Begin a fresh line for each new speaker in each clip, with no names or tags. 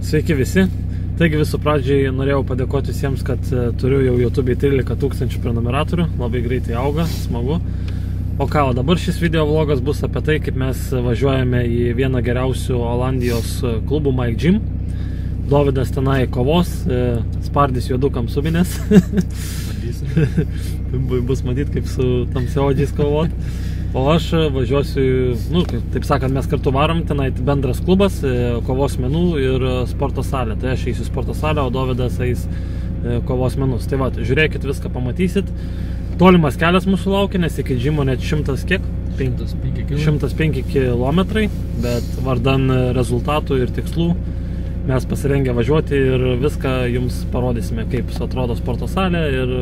Sveiki visi. Taigi visų pradžiai norėjau padėkoti visiems, kad turiu jau YouTube 13 000 prenumeratorių. Labai greitai auga, smagu. O ką, o dabar šis video vlogas bus apie tai, kaip mes važiuojame į vieną geriausių Olandijos klubų Mike Gym. Dovydas tenai kovos, spardys juodukam subinės. Bus matyti, kaip su tamsiaodžiais kovot. O aš važiuosiu, taip sakant, mes kartu varom, tenai bendras klubas, kovos menų ir sporto salė. Tai aš eisiu sporto salę, o Dovydas eis kovos menus. Tai va, žiūrėkit, viską pamatysit. Tolimas kelias mūsų laukia, nes iki džimo net 100 kiek? 105 kilometrai, bet vardan rezultatų ir tikslų mes pasirengę važiuoti ir viską jums parodysime, kaip atrodo sporto salė ir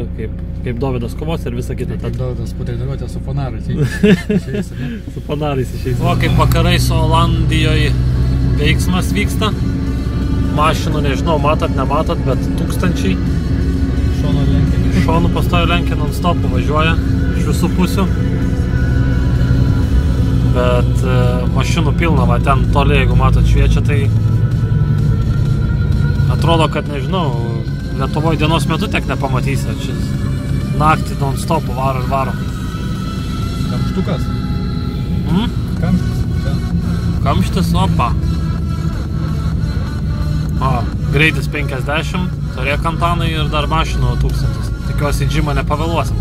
kaip Dovydas kovos ir visą kitą.
Kaip Dovydas patreniruotė su fanarais išeis.
Su fanarais išeis. O kaip vakarais Olandijoje veiksmas vyksta. Mašinų nežinau, matot, nematot, bet tūkstančiai. Šonų pastojo lenkia non-stop važiuoja iš visų pusių. Bet mašinų pilna, va ten toli, jeigu matot šviečia, tai atrodo, kad nežinau, Lietuvoje dienos metu tiek nepamatysi. Šis naktį non-stop varo ir varo.
Kamštukas? Kamštis.
Kamštis, opa. O, greitis 50, turėk antanai ir dar mašinų 1000. Tikiuosi džimą nepavėluosim.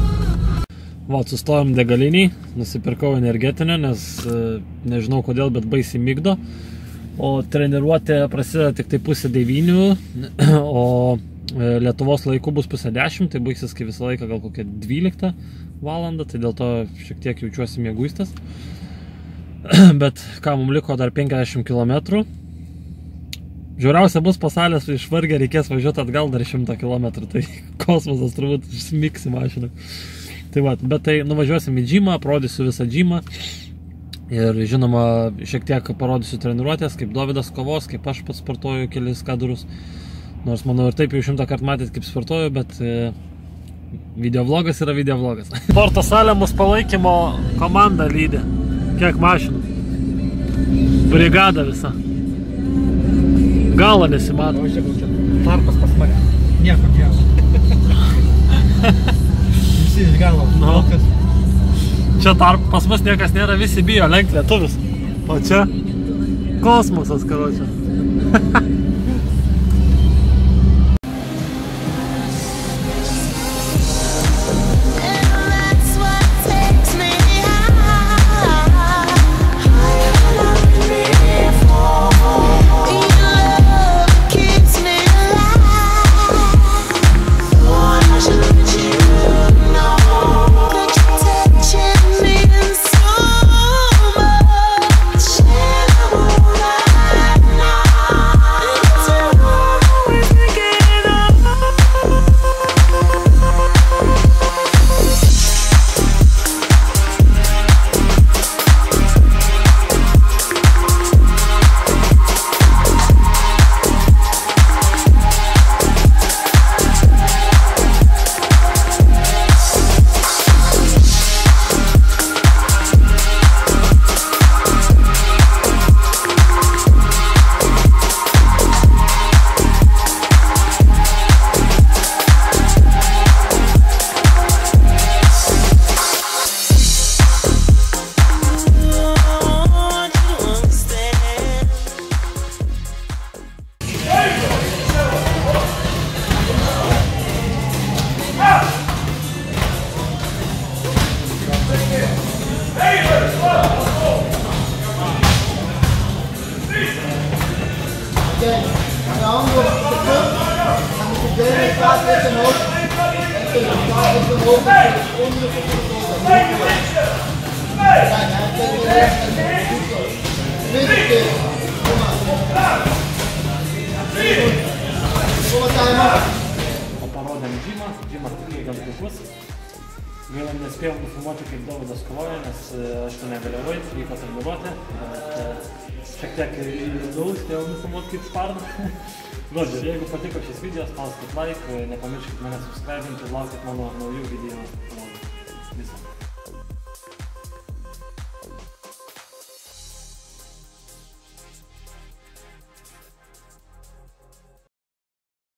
Va, sustojom degaliniai, nusipirkau energetinę, nes nežinau kodėl, bet baisiai migdo. O treniruotė prasideda tik tai 8:30, o Lietuvos laiku bus 9:30, tai baigsis kaip visą laiką gal kokią 12 valandą, tai dėl to šiek tiek jaučiuosi mieguistas. Bet ką, mums liko dar 50 km. Žiauriausia bus pasalės, išvargę reikės važiuoti atgal dar 100 km, tai kosmosas turbūt smiksi mašiną. Tai va, bet tai nuvažiuosim į džimą, parodysiu visą džimą. Ir žinoma, šiek tiek parodysiu treniruotės, kaip Dovydas kovos, kaip aš pats sportuoju kelis kadrus. Nors manau ir taip jau 100 kartų matėt, kaip sportuoju, bet videovlogas yra videovlogas. Sporto salė mus palaikymo komanda lydi. Kiek mašinų? Brigada visa. Galo nesimato.
O čia tarpas pas mane. Nieko gero. Visi iš galo.
Čia tarp pas mus niekas nėra, visi bijo lenkt lietuvius. O čia kosmosas, karočią. O parodėm džimas tikrai gan puikus. Gaila, nespėjom nufilmuoti, kaip Dovydas kovoja, nes aš to negalėjau, vyko treniruotė. Šiek tiek įlindau, spėjau nufilmuoti kaip spardą. Žodžiu, jeigu patiko šis video, spauskit like, nepamirškit mane subscribinti ir laukit mano naujų video.